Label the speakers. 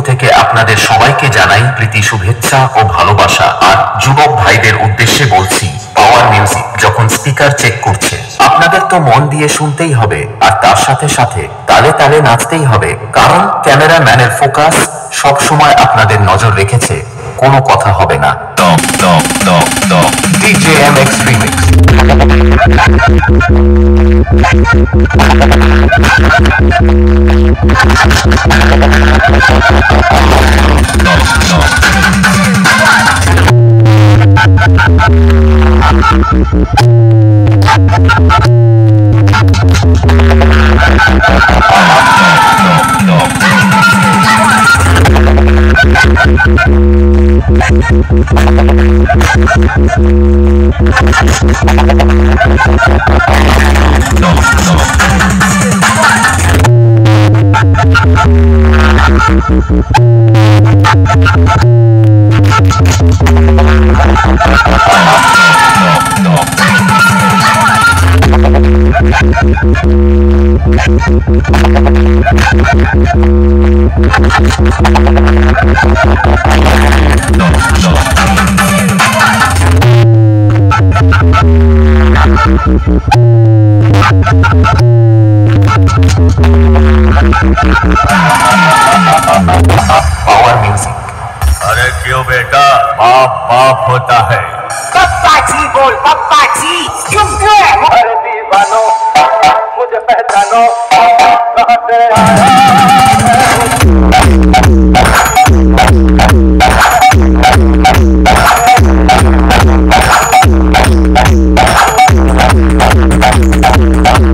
Speaker 1: থেকে আপনাদের সবাইকে জানাই প্রীতি শুভেচ্ছা ও ভালোবাসা। আর যুবক ভাইদের উদ্দেশ্যে বলছি, পাওয়ার মিউজিক যখন স্পিকার চেক করছে আপনাদের তো মন দিয়ে শুনতেই হবে, আর তার সাথে সাথে তালে তালে নাচতেই হবে, কারণ ক্যামেরাম্যানের ফোকাস সব সময় আপনাদের নজর রেখেছে। কোনো কথা হবে না। DJ MX Remix। Power music.
Speaker 2: अरे क्यों बेटा, बाप बाप होता है।
Speaker 3: पप्पा जी बोल, पप्पा जी क्यों?
Speaker 2: अरे दीवानो मुझे पहचानो, कहाँ से आया